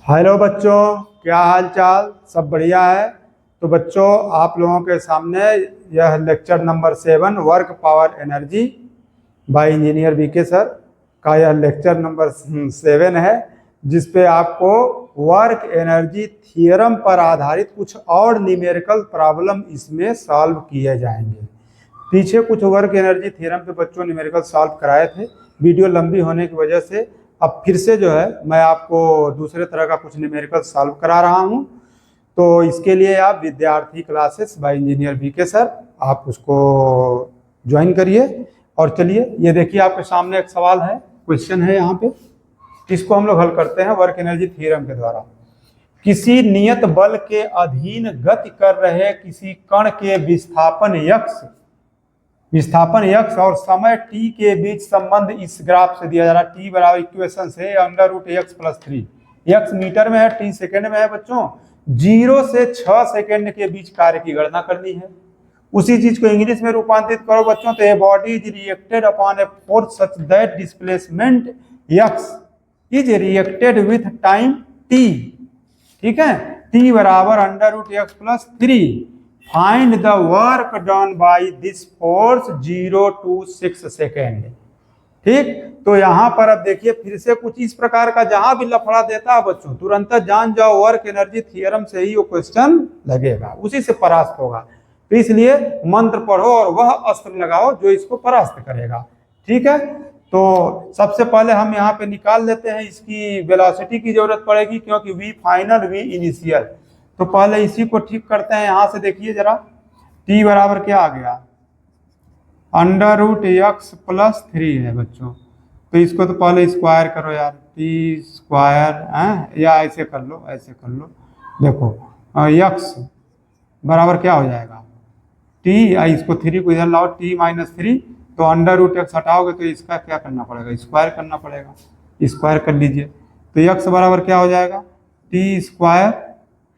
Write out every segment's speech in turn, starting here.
Hello बच्चों, क्या हाल चाल? सब बढ़िया है। तो बच्चों, आप लोगों के सामने यह lecture number 7 work power energy by engineer VK sir का यह लेक्चर नंबर 7 है, जिस पे आपको वर्क एनर्जी थियरम पर आधारित कुछ और न्यूमेरिकल प्रॉब्लम इसमें सॉल्व किए जाएंगे। पीछे कुछ वर्क एनर्जी थ्योरम पे बच्चों न्यूमेरिकल सॉल्व कराए थे। वीडियो लंबी होने की वजह से अब फिर से जो है मैं आपको दूसरे तरह का कुछ न्यूमेरिकल सॉल्व करा रहा हूं। तो इसके लिए आप Vidyarthi classes by engineer VK sir आप उसको ज्वाइन करिए। और चलिए, ये देखिए आपके सामने एक सवाल है, क्वेश्चन है यहाँ पे। इसको हम लोग हल करते हैं वर्क एनर्जी थ्योरम के द्वारा। किसी नियत बल के अधीन गति कर रहे किसी कण के विस्थापन यक्स और समय t के बीच संबंध इस ग्राफ से दिया जा रहा है। t बराबर इक्वेशन से √x+3। x मीटर में है, t सेकंड में है बच्चों। 0 से 6 सेकंड के बीच कार्य की गणना करनी है। उसी चीज को इंग्लिश में रूपांतरित करो बच्चों, तो a body is reacted upon a force such that displacement x is reacted with time t। ठीक है, t बराबर √x+3। Find the work done by this force 0 to 6 second. ठीक, तो यहां पर अब देखिए फिर से कुछ इस प्रकार का जहां भी लफड़ा देता है बच्चों, तुरंत जान जाओ वर्क एनर्जी थ्योरम से ही वो क्वेश्चन लगेगा, उसी से परास्त होगा। तो इसलिए मंत्र पढ़ो और वह अस्त्र लगाओ जो इसको परास्त करेगा। ठीक है, तो सबसे पहले हम यहाँ पे निकाल लेते हैं, इसकी वेलोसिटी की जरूरत पड़ेगी क्योंकि v फाइनल v इनिशियल। तो पहले इसी को ठीक करते हैं। यहां से देखिए जरा, t बराबर क्या आ गया, √x+3 है बच्चों। तो इसको तो पहले स्क्वायर करो यार, t स्क्वायर, या ऐसे कर लो, ऐसे कर लो। देखो x बराबर क्या हो जाएगा, t, इसको 3 को इधर लाओ, t-3। तो √x हटाओगे तो इसका क्या करना पड़ेगा, स्क्वायर करना पड़ेगा। स्क्वायर कर लीजिए, तो x बराबर क्या हो जाएगा, t स्क्वायर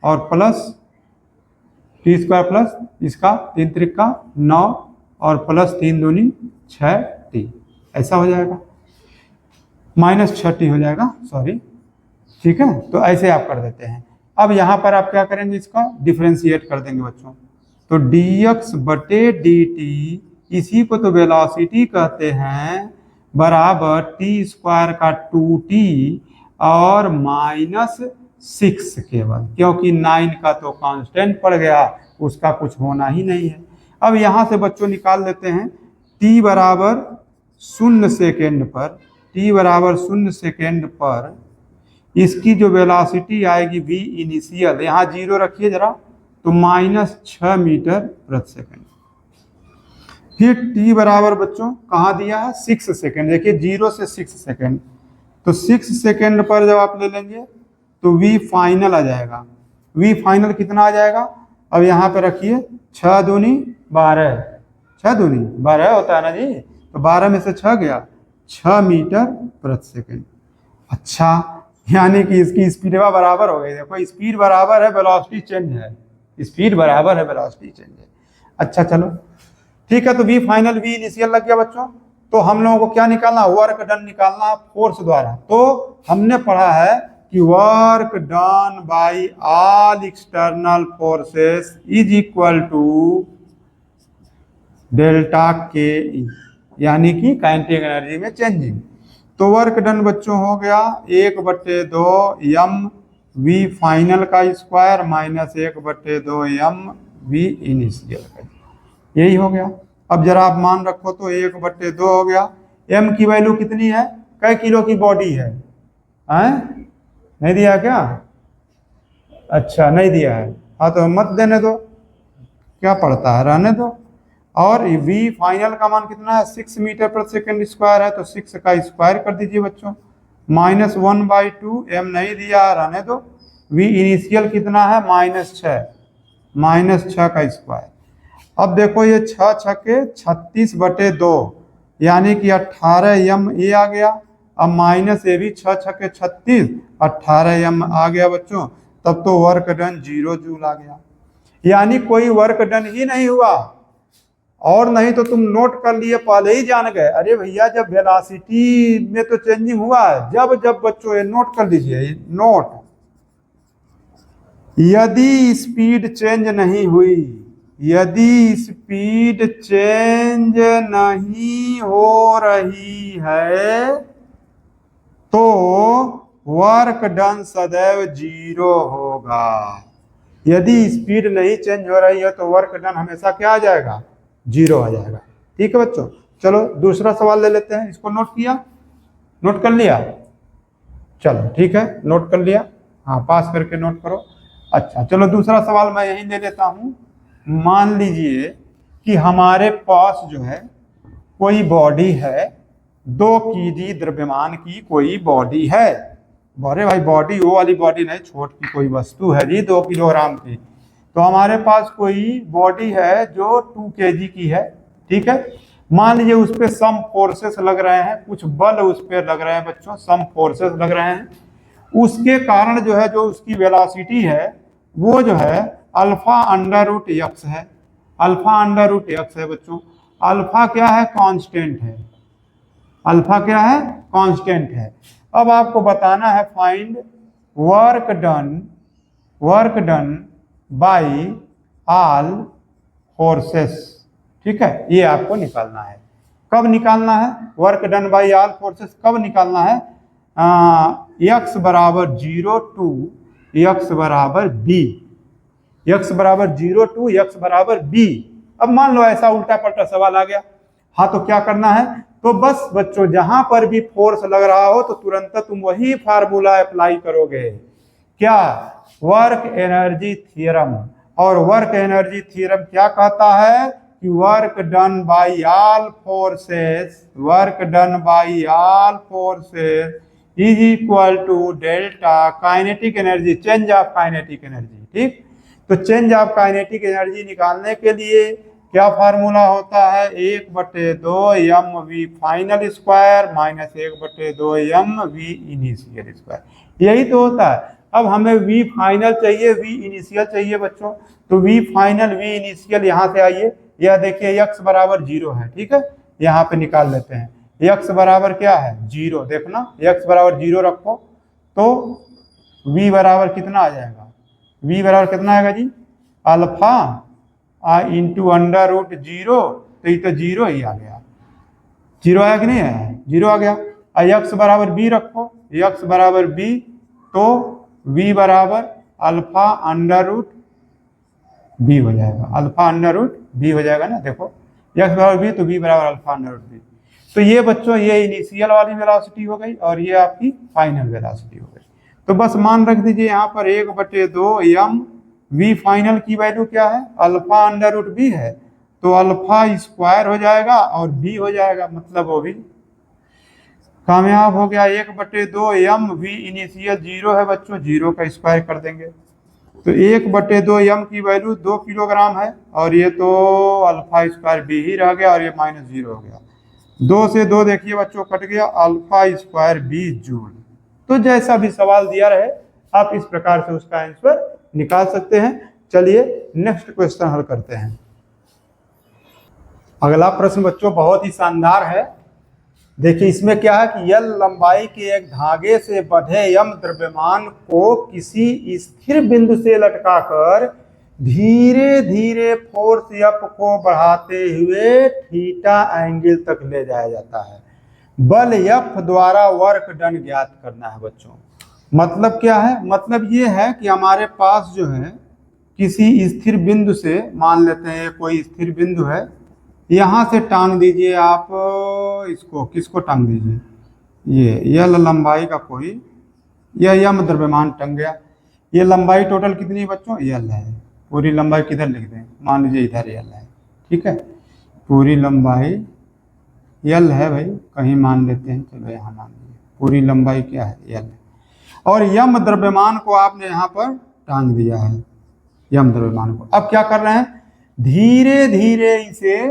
और प्लस t स्क्वायर प्लस इसका 3 त्रिका 9 और प्लस 3 दूनी 6t, ऐसा हो जाएगा। -6t हो जाएगा, सॉरी। ठीक है, तो ऐसे आप कर देते हैं। अब यहाँ पर आप क्या करेंगे, इसका डिफरेंशिएट कर देंगे बच्चों। तो dx/dt, इसी को तो वेलोसिटी कहते हैं, बराबर t स्क्वायर का 2t और -6 केवल, क्योंकि 9 का तो कांस्टेंट पड़ गया, उसका कुछ होना ही नहीं है। अब यहां से बच्चों निकाल लेते हैं, t बराबर 0 सेकेंड पर, t बराबर 0 सेकेंड पर इसकी जो वेलोसिटी आएगी v इनिशियल, यहाँ 0 रखिए जरा, तो -6 मीटर प्रति सेकेंड। फिर t बराबर बच्चों कहाँ दिया है, 6 सेकेंड। देखिए 0 से 6 सेकेंड, तो 6 सेकेंड पर जब आप ले लेंगे तो v फाइनल आ जाएगा। v फाइनल कितना आ जाएगा, अब यहाँ पे रखिए, 6 दूनी 12, 6 दूनी 12 होता है ना जी, तो 12 में से 6 गया, 6 मीटर प्रति सेकेंड। अच्छा, यानी कि इसकी स्पीड बराबर हो गई। देखो स्पीड बराबर है वेलोसिटी चेंज है, स्पीड बराबर है वेलोसिटी चेंज है। अच्छा चलो ठीक है, तो v फाइनल v इनिशियल लग गया बच्चों। तो हम लोगों को क्या निकालना, वर्क डन निकालना फोर्स द्वारा। तो हमने पढ़ा है कि work done by all external forces is equal to delta K, यानी कि काइनेटिक एनर्जी में चेंजिंग। तो वर्क डन बच्चों हो गया 1/2 m v फाइनल का स्क्वायर -1/2 m v इनिशियल का, यही हो गया। अब जरा आप मान रखो, तो 1/2 हो गया। m की वैल्यू कितनी है, कई किलो की बॉडी है, नहीं दिया क्या? अच्छा नहीं दिया है, हाँ तो मत देने दो, क्या पड़ता है, रहने दो। और v फाइनल का मान कितना है, 6 मीटर प्रति सेकेंड स्क्वायर है, तो 6 का स्क्वायर कर दीजिए बच्चों। -1/2 m नहीं दिया, रहने दो। v इनिशियल कितना है, -6 का स्क्वायर। अब देखो ये 6 छक्के 36/2, यानी कि 18 m ये आ गया। अब माइनस ये भी 6 छक्के 36, 18 m आ गया बच्चों। तब तो वर्क डन 0 जूल आ गया, यानी कोई वर्क डन ही नहीं हुआ। और नहीं तो तुम नोट कर लिए, पहले ही जान गए, अरे भैया जब वेलोसिटी में तो चेंजिंग हुआ है, जब जब बच्चों ये नोट कर लीजिए, नोट यदि स्पीड चेंज नहीं हुई, यदि स्पीड चेंज नहीं हो रही है तो वर्क डन सदैव 0 होगा। यदि स्पीड नहीं चेंज हो रही है तो वर्क डन हमेशा क्या आ जाएगा, 0 आ जाएगा। ठीक है बच्चों, चलो दूसरा सवाल ले लेते हैं। इसको नोट किया, नोट कर लिया, चलो ठीक है, नोट कर लिया, हाँ पास करके नोट करो। अच्छा चलो दूसरा सवाल मैं यही ले लेता हूँ। मान लीजिए कि हमारे पास जो है कोई बॉडी है, 2 kg द्रव्यमान की कोई बॉडी है। अरे भाई बॉडी वो वाली बॉडी नहीं, छोटी कोई वस्तु है जी 2 किलोग्राम की। तो हमारे पास कोई बॉडी है जो 2 kg की है। ठीक है, मान लीजिए उस पर सम फोर्सेस लग रहे हैं, कुछ बल उस पर लग रहे हैं बच्चों, सम फोर्सेस लग रहे हैं। उसके कारण जो है, जो उसकी वेलोसिटी है वो जो है अल्फा अंडर रूट एक्स है। अल्फा अंडर रूट एक्स है बच्चों। अल्फा क्या है, कांस्टेंट है। अल्फा क्या है, कांस्टेंट है। अब आपको बताना है find work done by all forces. ठीक है, ये आपको निकालना है। कब निकालना है work done by all forces, कब निकालना है, एक्स बराबर 0 टू एक्स बराबर बी, एक्स बराबर 0 टू एक्स बराबर बी। अब मान लो ऐसा उल्टा पलटा सवाल आ गया, हाँ तो क्या करना है, तो बस बच्चों जहां पर भी फोर्स लग रहा हो तो तुरंत तुम वही फार्मूला अप्लाई करोगे। क्या, वर्क एनर्जी थ्योरम। और वर्क एनर्जी थ्योरम क्या कहता है कि work done by all forces, work done by all forces is equal to delta kinetic energy, change of kinetic energy. ठीक, तो चेंज ऑफ काइनेटिक एनर्जी निकालने के लिए क्या फार्मूला होता है, 1/2 m v final square minus 1/2 m v initial square, यही तो होता है। अब हमें वी फाइनल चाहिए, वी इनिशियल चाहिए बच्चों, तो वी फाइनल वी इनिशियल यहाँ से आइए, यह देखिए एक्स बराबर 0 है। ठीक है, यहाँ पे निकाल लेते हैं, एक्स बराबर क्या है 0, देखना एक्स बराबर 0 रखो तो वी बराबर कितना आ जाएगा, वी बराबर कितना आएगा जी, अल्फा इंटू अंडर रूट 0, तो ये तो 0 ही आ गया, 0 आया कि नहीं है, 0 आ गया। एक्स बराबर बी रखो, एक्स बराबर बी तो वी बराबर अल्फा अंडर रूट बी हो जाएगा, अल्फा अंडर रूट बी हो जाएगा ना। देखो एक्स बराबर बी तो बी बराबर अल्फा अंडर रूट बी। तो ये बच्चों ये इनिशियल वाली वेलोसिटी हो गई और ये आपकी फाइनल वेलोसिटी हो गई। तो बस मान रख दीजिए यहाँ पर 1/2 एम वी फाइनल की वैल्यू क्या है, अल्फा अंडर रूट बी है, तो अल्फा स्क्वायर हो जाएगा और बी हो जाएगा, मतलब वो भी कामयाब हो गया। 1/2 एम वी इनिशियल 0 है बच्चों, 0 का स्क्वायर कर देंगे तो 1/2 एम की वैल्यू 2 किलोग्राम है और ये तो अल्फा स्क्वायर बी ही रह गया और ये -0 हो गया। 2 से 2 देखिए बच्चों कट गया, अल्फा स्क्वायर बी जूल। तो जैसा भी सवाल दिया रहे आप इस प्रकार से उसका आंसर निकाल सकते हैं। चलिए नेक्स्ट क्वेश्चन हल करते हैं। अगला प्रश्न बच्चों बहुत ही शानदार है। देखिए इसमें क्या है कि यल लंबाई के एक धागे से बंधे यम द्रव्यमान को किसी स्थिर बिंदु से लटकाकर धीरे धीरे फोर्स एफ को बढ़ाते हुए थीटा एंगल तक ले जाया जाता है। बल एफ द्वारा वर्क डन ज्ञात करना है बच्चों। मतलब क्या है, मतलब ये है कि हमारे पास जो है किसी स्थिर बिंदु से, मान लेते हैं कोई स्थिर बिंदु है, यहाँ से टांग दीजिए आप इसको, किसको टांग दीजिए, ये यल लंबाई का कोई, यह यम द्रव्यमान टंग गया। ये लंबाई टोटल कितनी है बच्चों, यल है। पूरी लंबाई किधर लिख दें, मान लीजिए इधर यल है। ठीक है, पूरी लंबाई यल है भाई, कहीं मान लेते हैं, चलो यहाँ मान लीजिए पूरी लंबाई क्या है, यल है। और यम द्रव्यमान को आपने यहाँ पर टांग दिया है, यम द्रव्यमान को। अब क्या कर रहे हैं, धीरे धीरे इसे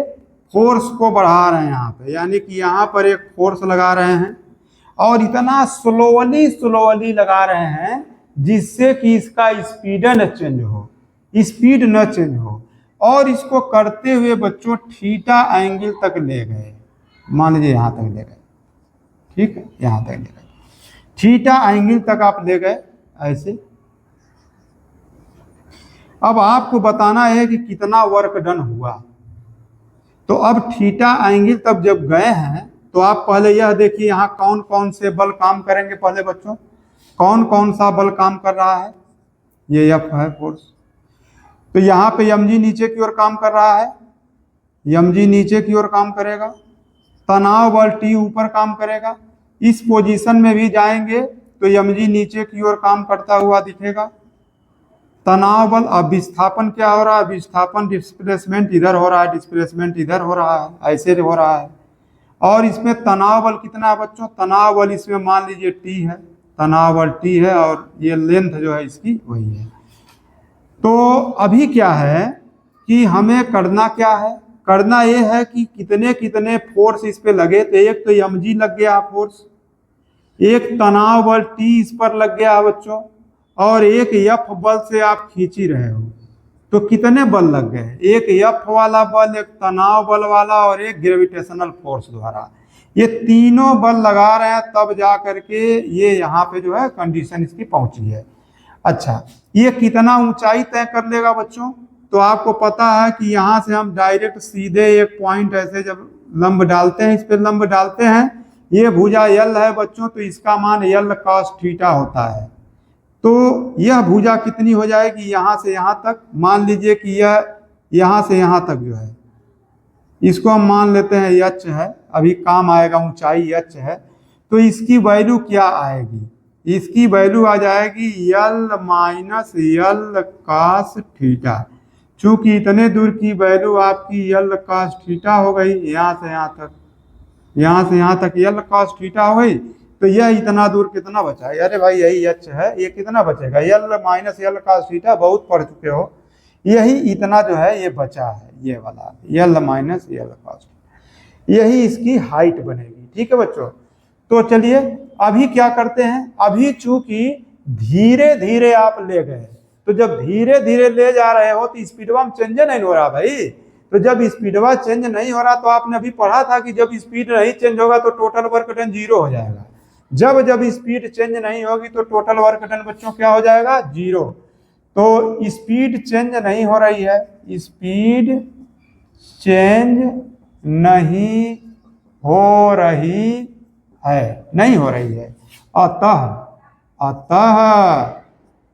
फोर्स को बढ़ा रहे हैं यहाँ पे, यानी कि यहाँ पर एक फोर्स लगा रहे हैं और इतना स्लोली लगा रहे हैं जिससे कि इसका स्पीड न चेंज हो, स्पीड न चेंज हो। और इसको करते हुए बच्चों थीटा एंगल तक ले गए, मान लीजिए यहाँ तक ले गए। ठीक है, यहाँ तक ले गए, थीटा एंगल तक आप ले गए ऐसे। अब आपको बताना है कि कितना वर्क डन हुआ। तो अब थीटा एंगल तब जब गए हैं तो आप पहले यह देखिए यहाँ कौन कौन से बल काम करेंगे। पहले बच्चों कौन कौन सा बल काम कर रहा है, ये एफ है फोर्स। तो यहाँ पे mg नीचे की ओर काम कर रहा है, mg नीचे की ओर काम करेगा, तनाव बल T ऊपर काम करेगा। इस पोजीशन में भी जाएंगे तो mg नीचे की ओर काम करता हुआ दिखेगा। तनाव बल, अब विस्थापन क्या हो रहा है, विस्थापन डिस्प्लेसमेंट इधर हो रहा है, डिस्प्लेसमेंट इधर हो रहा है, ऐसे हो रहा है। और इसमें तनाव बल कितना है बच्चों, तनाव बल इसमें मान लीजिए T है, तनाव बल T है और ये लेंथ जो है इसकी वही है। तो अभी क्या है कि हमें करना क्या है, करना ये है कि कितने कितने फोर्स इस पे लगे। तो एक तो mg लग गया फोर्स, एक तनाव बल T इस पर लग गया बच्चों, और एक F बल से आप खींच ही रहे हो। तो कितने बल लग गए, एक F वाला बल, एक तनाव बल वाला और एक ग्रेविटेशनल फोर्स द्वारा। ये तीनों बल लगा रहे हैं तब जा करके ये यहाँ पे जो है कंडीशन इसकी पहुंची है। अच्छा, ये कितना ऊंचाई तय कर लेगा बच्चों, तो आपको पता है कि यहाँ से हम डायरेक्ट सीधे एक पॉइंट ऐसे जब लंब डालते हैं, इस पे लंब डालते हैं, ये भुजा L है बच्चों, तो इसका मान L cos थीटा होता है। तो यह भुजा कितनी हो जाएगी, यहाँ से यहाँ तक, मान लीजिए कि यह यहाँ से यहाँ तक जो है इसको हम मान लेते हैं h है, अभी काम आएगा, ऊंचाई h है। तो इसकी वैल्यू क्या आएगी, इसकी वैल्यू आ जाएगी L minus L cos theta. चूंकि इतने दूर की वैल्यू आपकी L cos थीटा हो गई, यहाँ से यहाँ तक, यहाँ से यहाँ तक L cos थीटा हो गई। तो यह इतना दूर कितना बचा है, अरे भाई यही h है, ये कितना बचेगा, L minus L cos theta, बहुत पढ़ चुके हो, यही इतना जो है ये बचा है, ये वाला L माइनस L cos, यही इसकी हाइट बनेगी। ठीक है बच्चों, तो चलिए अभी क्या करते हैं, अभी चूंकि धीरे धीरे आप ले गए, तो जब धीरे धीरे ले जा रहे हो तो स्पीडवा में चेंज नहीं हो रहा भाई। तो जब स्पीडवा चेंज नहीं हो रहा, तो आपने अभी पढ़ा था कि जब स्पीड नहीं चेंज होगा तो टोटल वर्क डन 0 हो जाएगा। जब स्पीड चेंज नहीं होगी तो टोटल वर्क डन बच्चों क्या हो जाएगा, 0। तो स्पीड चेंज नहीं हो रही है, स्पीड चेंज नहीं हो रही है, नहीं हो रही है। अतः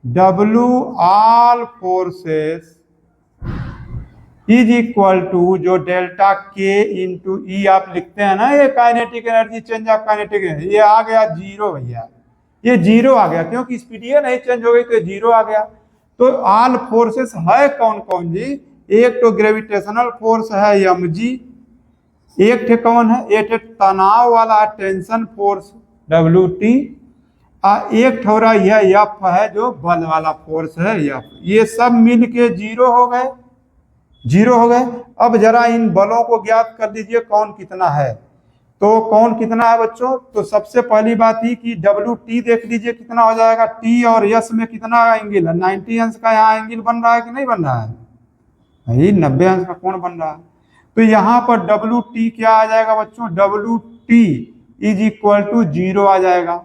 W all forces is equal to जो डेल्टा K इंटू ई आप लिखते हैं ना, ये kinetic energy change of kinetic energy, ये आ गया 0 भैया, ये 0 आ गया, क्योंकि स्पीड ये नहीं चेंज हो गई तो 0 आ गया। तो ऑल फोर्सेस है कौन कौन जी, एक तो ग्रेविटेशनल फोर्स है mg, एक थे कौन है, एक तनाव वाला टेंशन फोर्स WT, एक ठोरा यह F है जो बल वाला फोर्स है F। ये सब मिल के 0 हो गए, 0 हो गए। अब जरा इन बलों को ज्ञात कर दीजिए कौन कितना है। तो कौन कितना है बच्चों, तो सबसे पहली बात ही कि WT देख लीजिए कितना हो जाएगा, T और S में कितना एंगल है, 90 अंश का यहाँ एंगल बन रहा है कि नहीं बन रहा है भाई, 90 अंश का कोण बन रहा है। तो यहाँ पर WT क्या आ जाएगा बच्चों, WT इज इक्वल टू 0 आ जाएगा,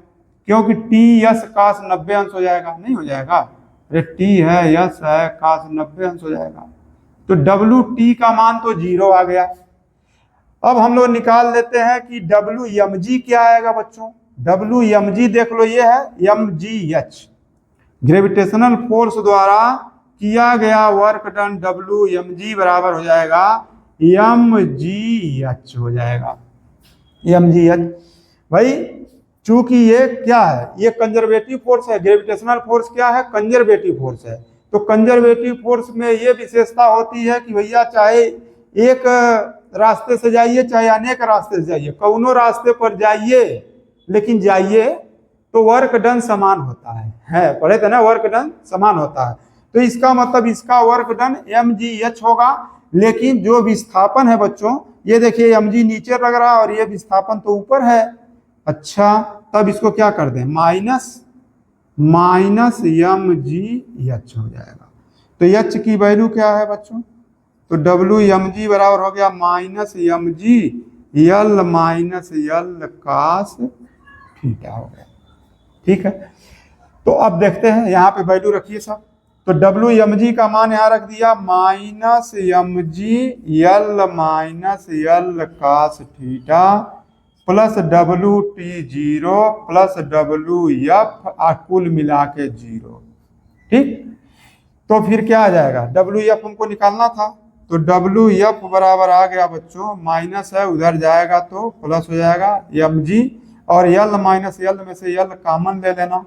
क्योंकि TS cos 90 अंश हो जाएगा, नहीं हो जाएगा, अरे T है S है cos 90 अंश हो जाएगा। तो WT का मान तो 0 आ गया। अब हम लोग निकाल लेते हैं कि WmG क्या आएगा बच्चों, WmG देख लो, ये है mgh, ग्रेविटेशनल फोर्स द्वारा किया गया वर्क डन WmG बराबर हो जाएगा mgh हो जाएगा, mgh। भाई चूंकि ये क्या है, ये कंजर्वेटिव फोर्स है, ग्रेविटेशनल फोर्स क्या है, कंजर्वेटिव फोर्स है। तो कंजर्वेटिव फोर्स में ये विशेषता होती है कि भैया चाहे एक रास्ते से जाइए चाहे अनेक रास्ते से जाइए, कौनों रास्ते पर जाइए लेकिन जाइए तो वर्क डन समान होता है, पढ़े थे ना, वर्क डन समान होता है। तो इसका मतलब इसका वर्क डन mgh होगा। लेकिन जो विस्थापन है बच्चों, ये देखिए mg नीचे लग रहा है और ये विस्थापन तो ऊपर है। अच्छा, तब इसको क्या कर दें, माइनस mgh हो जाएगा। तो h की वैल्यू क्या है बच्चों, तो WmG बराबर हो गया minus mg L minus L cos theta हो गया। ठीक है, तो अब देखते हैं यहाँ पे वैल्यू रखिए सब, तो डब्ल्यू एम जी का मान यहाँ रख दिया minus m g l minus l cos theta plus W T zero plus W F कुल मिला के जीरो। ठीक, तो फिर क्या आ जाएगा, डब्ल्यू एफ हमको निकालना था, तो डब्ल्यू एफ बराबर आ गया बच्चों, माइनस है उधर जाएगा तो प्लस हो जाएगा एम जी, और यल माइनस यल में से यल कॉमन ले लेना,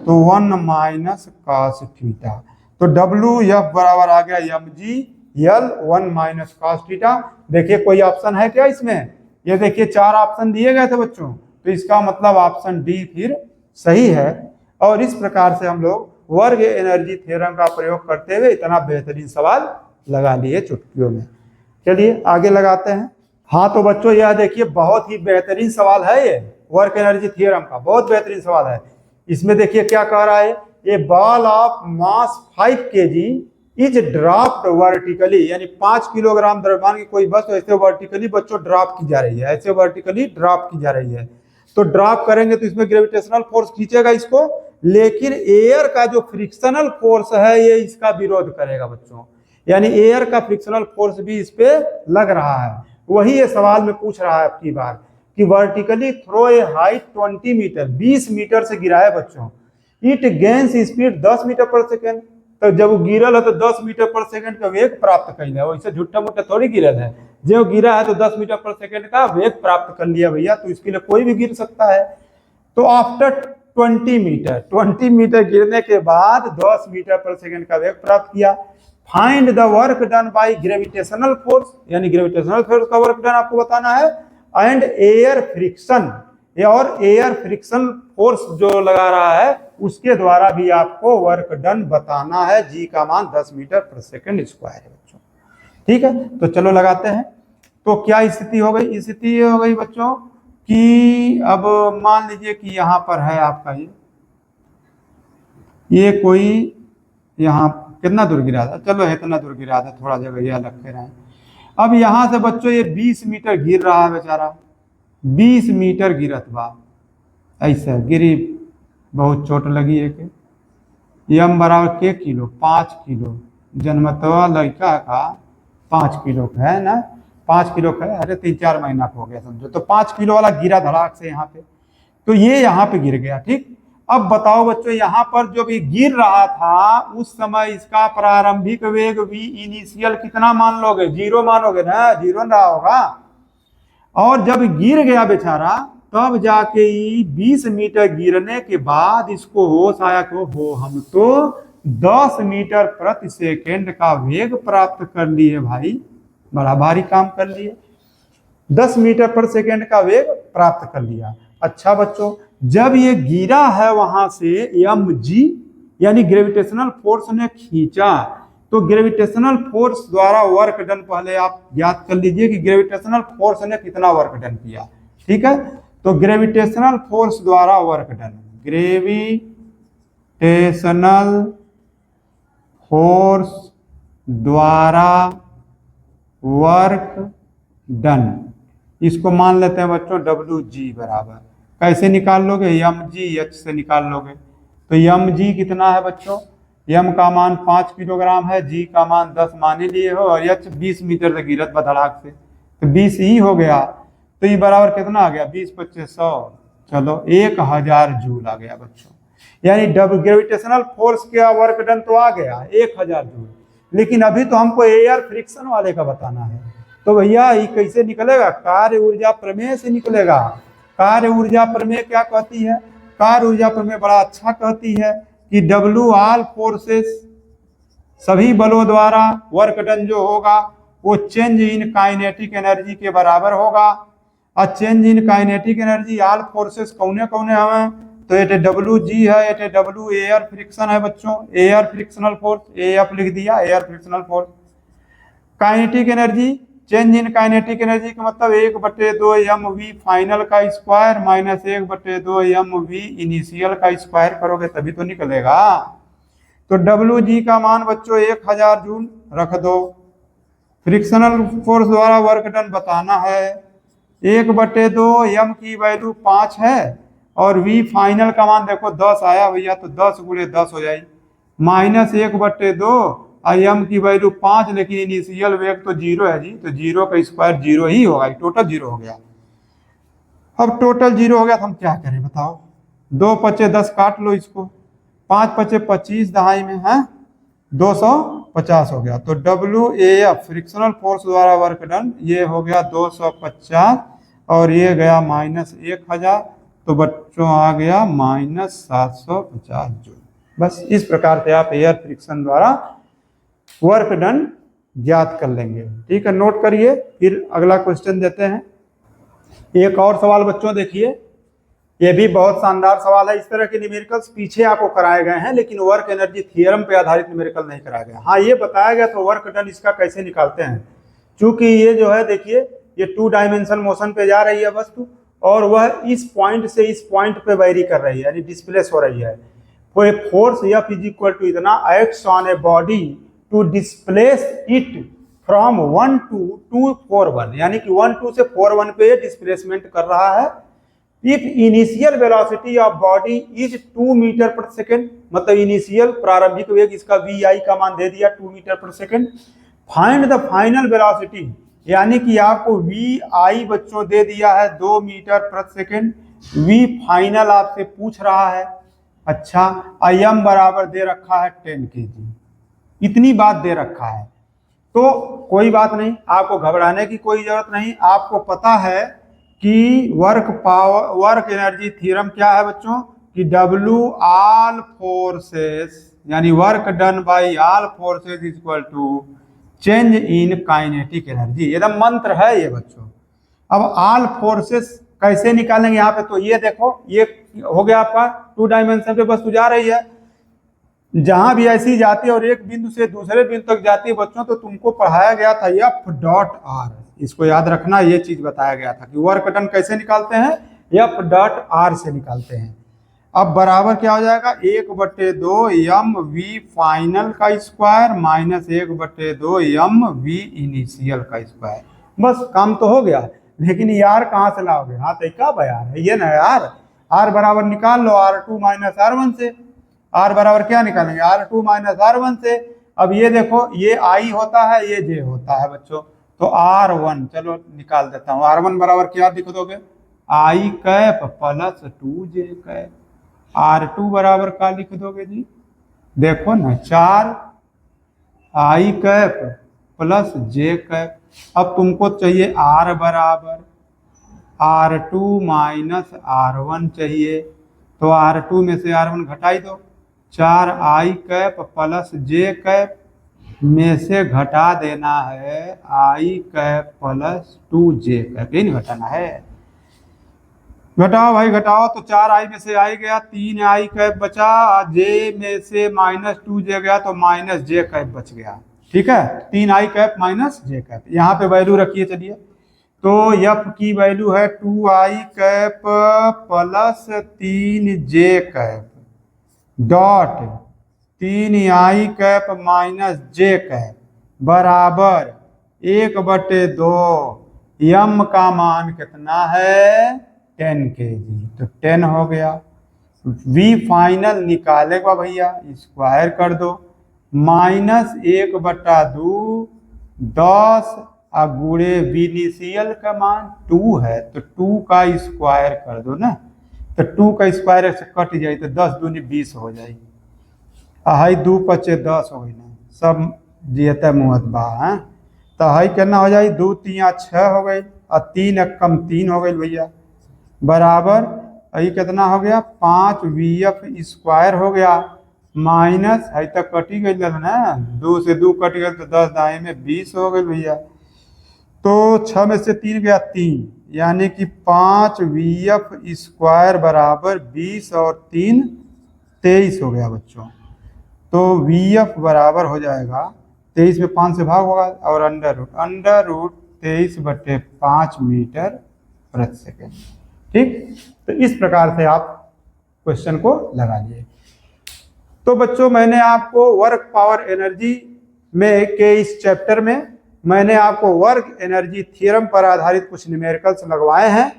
तो 1 माइनस कॉस थीटा। तो डब्ल्यू एफ बराबर आ गया एम जी यल 1 माइनस कॉस थीटा। देखिए कोई ऑप्शन है क्या इसमें, ये देखिए 4 ऑप्शन दिए गए थे बच्चों, तो इसका मतलब ऑप्शन डी फिर सही है। और इस प्रकार से हम लोग वर्ग एनर्जी थ्योरम का प्रयोग करते हुए इतना बेहतरीन सवाल लगा लिए चुटकियों में। चलिए आगे लगाते हैं। हाँ तो बच्चों यह देखिए बहुत ही बेहतरीन सवाल है, ये वर्क एनर्जी थ्योरम का बहुत बेहतरीन सवाल है। इसमें देखिए क्या कह रहा है, a ball of mass 5 kg is dropped vertically, यानी 5 किलोग्राम द्रव्यमान की कोई वस्तु ऐसे वर्टिकली बच्चों ड्रॉप की जा रही है, ऐसे वर्टिकली ड्रॉप की जा रही है। तो ड्रॉप करेंगे तो इसमें ग्रेविटेशनल फोर्स खींचेगा इसको, लेकिन एयर का जो फ्रिक्शनल फोर्स है ये इसका विरोध करेगा बच्चों, यानी एयर का फ्रिक्शनल फोर्स भी इस पे लग रहा है। वही ये सवाल में पूछ रहा है आपकी बार कि vertically throw a height 20 metre, 20 metre से गिरा है बच्चों, इट गेन्स स्पीड 10 मीटर पर सेकेंड। तो जब वो गिरल है तो 10 मीटर पर सेकेंड का वेग प्राप्त कर लिया, वैसे झूठा मूठा थोड़ी गिरल है, जो गिरा है तो 10 मीटर पर सेकेंड का वेग प्राप्त कर लिया भैया, तो इसके लिए कोई भी गिर सकता है। तो आफ्टर 20 मीटर गिरने के बाद 10 मीटर पर सेकेंड का वेग प्राप्त किया। Find the work done by gravitational force, यानी ग्रेविटेशनल फोर्स का वर्क डन आपको बताना है, एंड एयर फ्रिक्शन, और एयर फ्रिक्शन फोर्स जो लगा रहा है उसके द्वारा भी आपको वर्क डन बताना है। जी का मान 10 मीटर पर सेकेंड स्क्वायर है बच्चों। ठीक है, तो चलो लगाते हैं। तो क्या स्थिति हो गई, स्थिति हो गई बच्चों कि अब मान लीजिए कि यहाँ पर है आपका ये कोई यहाँ कितना दूर गिरा था, चलो इतना दूर गिरा था, थोड़ा जगह यह लग के रहे। अब यहाँ से बच्चों ये 20 मीटर गिर रहा है बेचारा, 20 मीटर गिरत बा, ऐसा गिरी, बहुत चोट लगी है के। यम बराबर के किलो, 5 किलो, जन्मतवा लड़का का 5 किलो का है ना, 5 किलो का है, अरे 3-4 महीना का हो गया समझो, तो 5 किलो वाला गिरा धड़ाक से यहाँ पे, तो ये यहाँ पे गिर गया। ठीक, अब बताओ बच्चों यहाँ पर जब ये गिर रहा था उस समय इसका प्रारंभिक वेग v इनिशियल कितना मान लोगे, 0 मानोगे ना, 0 रहा होगा। और जब गिर गया बेचारा तब जाके 20 मीटर गिरने के बाद इसको होश आया कि हो हम तो 10 मीटर प्रति सेकेंड का वेग प्राप्त कर लिए भाई, बड़ा भारी काम कर लिए, 10 मीटर पर सेकेंड का वेग प्राप्त कर लिया। अच्छा बच्चों, जब ये गिरा है वहां से एम जी, यानी ग्रेविटेशनल फोर्स ने खींचा, तो ग्रेविटेशनल फोर्स द्वारा वर्क डन पहले आप याद कर लीजिए कि ग्रेविटेशनल फोर्स ने कितना वर्क डन किया। ठीक है, तो ग्रेविटेशनल फोर्स द्वारा वर्क डन, ग्रेविटेशनल फोर्स द्वारा वर्क डन, इसको मान लेते हैं बच्चों डब्ल्यू जी बराबर, कैसे निकाल लोगे, एम जी एच से निकाल लोगे। तो एम जी कितना है बच्चों, एम का मान 5 किलोग्राम है, जी का मान 10 मान ही लिए हो, और एच 20 मीटर से गिरत बधड़ाक से, तो 20 ही हो गया। तो ये बराबर कितना आ गया, 20-25-100, चलो 1000 जूल आ गया बच्चों, यानी ग्रेविटेशनल फोर्स का वर्क डन तो आ गया 1000 जूल, लेकिन अभी तो हमको एयर फ्रिक्शन वाले का बताना है। तो भैया ये कैसे निकलेगा, कार्य ऊर्जा प्रमेय से निकलेगा। कार्य ऊर्जा प्रमेय क्या कहती है, कार्य ऊर्जा प्रमेय बड़ा अच्छा कहती है कि डब्ल्यू ऑल फोर्सेस, सभी बलों द्वारा वर्क डन जो होगा वो चेंज इन काइनेटिक एनर्जी के बराबर होगा। और change in kinetic energy all forces कौने कौने हमें, तो ये डब्ल्यू जी है, ये डब्ल्यू एयर फ्रिक्शन है बच्चों, एयर फ्रिक्शनल फोर्स, एफ लिख दिया, air frictional force. Kinetic energy, change in kinetic energy का मतलब 1/2 एम वी फाइनल का square minus 1/2 m v initial का स्क्वायर करोगे तभी तो निकलेगा। तो डब्ल्यू जी का मान बच्चों 1000 जूल रख दो। फ्रिक्शनल फोर्स द्वारा वर्क डन बताना है, 1/2 एम की वैल्यू 5 है, और वी फाइनल का मान देखो 10 आया भैया, तो 10 × 10 हो जाए, -1/2 और m की वैल्यू 5, लेकिन इनिशियल वेग तो 0 है जी, तो 0 का स्क्वायर 0 ही होगा, टोटल 0 हो गया। अब टोटल 0 हो गया तो हम क्या करें बताओ। 2 पचे 10 काट लो इसको, 5 पचे 25, दहाई में है 250 हो गया। तो WAF फ्रिक्शनल फोर्स द्वारा वर्क डन ये हो गया 250 और ये गया -1000, तो बच्चों आ गया -750 जूल। बस इस प्रकार से आप एयर फ्रिक्शन द्वारा वर्क डन ज्ञात कर लेंगे। ठीक है, नोट करिए, फिर अगला क्वेश्चन देते हैं। एक और सवाल बच्चों देखिए, ये भी बहुत शानदार सवाल है। इस तरह के न्यूमेरिकल्स पीछे आपको कराए गए हैं, लेकिन वर्क एनर्जी थ्योरम पे आधारित न्यूमेरिकल नहीं कराया गया। हाँ, ये बताया गया तो वर्क डन इसका कैसे निकालते हैं। चूंकि ये जो है देखिए, ये 2 डायमेंशन मोशन पे जा रही है वस्तु, और वह इस पॉइंट से इस पॉइंट पे वेरी कर रही है, यानी डिस्प्लेस हो रही है। Force F is equal to इतना acts on a body to displace it from 1 to 2 4 1, यानी कि 1 2 से 4 1 पे डिस्प्लेसमेंट कर रहा है। If initial velocity of body is 2 metre पर सेकेंड, मतलब इनिशियल प्रारंभिक वेग इसका vi का मान दे दिया 2 मीटर पर second. Find the final velocity, यानी कि आपको vi बच्चों दे दिया है 2 मीटर पर सेकेंड, v फाइनल आपसे पूछ रहा है। अच्छा, m बराबर दे रखा है 10 kg, इतनी बात दे रखा है। तो कोई बात नहीं, आपको घबराने की कोई जरूरत नहीं। आपको पता है कि वर्क एनर्जी थ्योरम क्या है बच्चों, कि W ऑल फोर्सेस, यानी work done by all forces equal to change in kinetic energy, एकदम मंत्र है ये बच्चों। अब ऑल फोर्सेस कैसे निकालेंगे यहाँ पे, तो ये देखो, ये हो गया आपका 2 डायमेंशन पे वस्तु जा रही है, जहां भी ऐसी जाती है और एक बिंदु से दूसरे बिंदु तक जाती है बच्चों, तो तुमको पढ़ाया गया था F.R, इसको याद रखना, ये चीज बताया गया था कि वर्क डन कैसे निकालते हैं, F.R से निकालते हैं। अब बराबर क्या हो जाएगा, 1/2 mv फाइनल का स्क्वायर -1/2 mv इनिशियल का स्क्वायर। बस काम तो हो गया, लेकिन यार कहाँ से लाओगे, हाँ तो कब यार है ये ना यार, R बराबर निकाल लो R2 - R1 से। R बराबर क्या निकालेंगे, R2 - R1 से। अब ये देखो, ये I होता है, ये J होता है बच्चों, तो R1 चलो निकाल देता हूँ। R1 बराबर क्या लिख दोगे, I cap plus 2J cap. R2 बराबर क्या लिख दोगे जी, देखो ना, 4 I cap plus J cap. अब तुमको चाहिए R बराबर R2 - R1 चाहिए, तो R2 में से R1 घटाई दो, 4 I cap plus J cap में से घटा देना है I cap plus 2J cap, यही घटाना है। घटाओ भाई घटाओ, तो 4 I में से I गया, 3 I कैप बचा, J में से -2J गया, तो -J कैप बच गया। ठीक है, 3 I कैप -J कैप, यहाँ पे वैल्यू रखिए। चलिए, तो F की वैल्यू है 2I cap plus 3J cap dot 3I cap -J cap बराबर 1/2 m का मान कितना है, 10 kg, तो 10 हो गया। V फाइनल निकालेगा भैया, स्क्वायर कर दो, -1/2 10 गुणे इनिशियल का मान 2 है, तो 2 का स्क्वायर कर दो ना, तो 2 का स्क्वायर से कट जाए, तो 10 दूनी 20 हो जाए। 2 पचे 10 हो गई ना, सब जियते मुहत बा है, तो हाई कितना हो जाए, 2 3 6 हो गई, और 3 कम 3 हो गई भैया, बराबर यही कितना हो गया, 5 VF स्क्वायर हो गया, माइनस है तक कटी गई ना, 2 से 2 कट गए, तो 10 दाएं में 20 हो गई भैया। तो 6 में से 3 गया 3, यानी कि 5 VF स्क्वायर बराबर 20 और 3 23 हो गया बच्चों। तो VF बराबर हो जाएगा 23 में 5 से भाग होगा, और अंडर रूट 23/5 मीटर प्रति सेकेंड। ठीक, तो इस प्रकार से आप क्वेश्चन को लगा लिए। तो बच्चों, मैंने आपको वर्क पावर एनर्जी में के इस चैप्टर में मैंने आपको वर्क एनर्जी थ्योरम पर आधारित कुछ न्यूमेरिकल्स लगवाए हैं।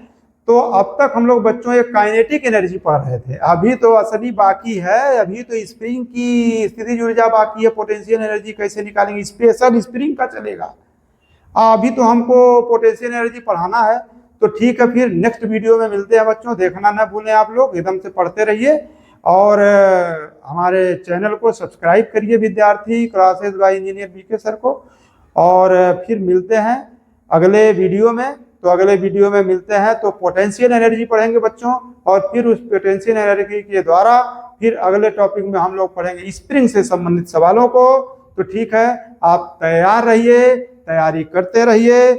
तो अब तक हम लोग बच्चों एक काइनेटिक एनर्जी पढ़ रहे थे, अभी तो असली बाकी है, अभी तो स्प्रिंग की स्थितिज ऊर्जा बाकी है, पोटेंशियल एनर्जी कैसे निकालेंगे, स्पेशल स्प्रिंग का चलेगा। अभी तो हमको पोटेंशियल एनर्जी पढ़ाना है। तो ठीक है, फिर नेक्स्ट वीडियो में मिलते हैं बच्चों, देखना ना भूलें आप लोग, एकदम से पढ़ते रहिए और हमारे चैनल को सब्सक्राइब करिए Vidyarthi classes by engineer BK sir को। और फिर मिलते हैं अगले वीडियो में। तो अगले वीडियो में मिलते हैं तो पोटेंशियल एनर्जी पढ़ेंगे बच्चों, और फिर उस पोटेंशियल एनर्जी के द्वारा फिर अगले टॉपिक में हम लोग पढ़ेंगे स्प्रिंग से संबंधित सवालों को। तो ठीक है, आप तैयार रहिए, तैयारी करते रहिए।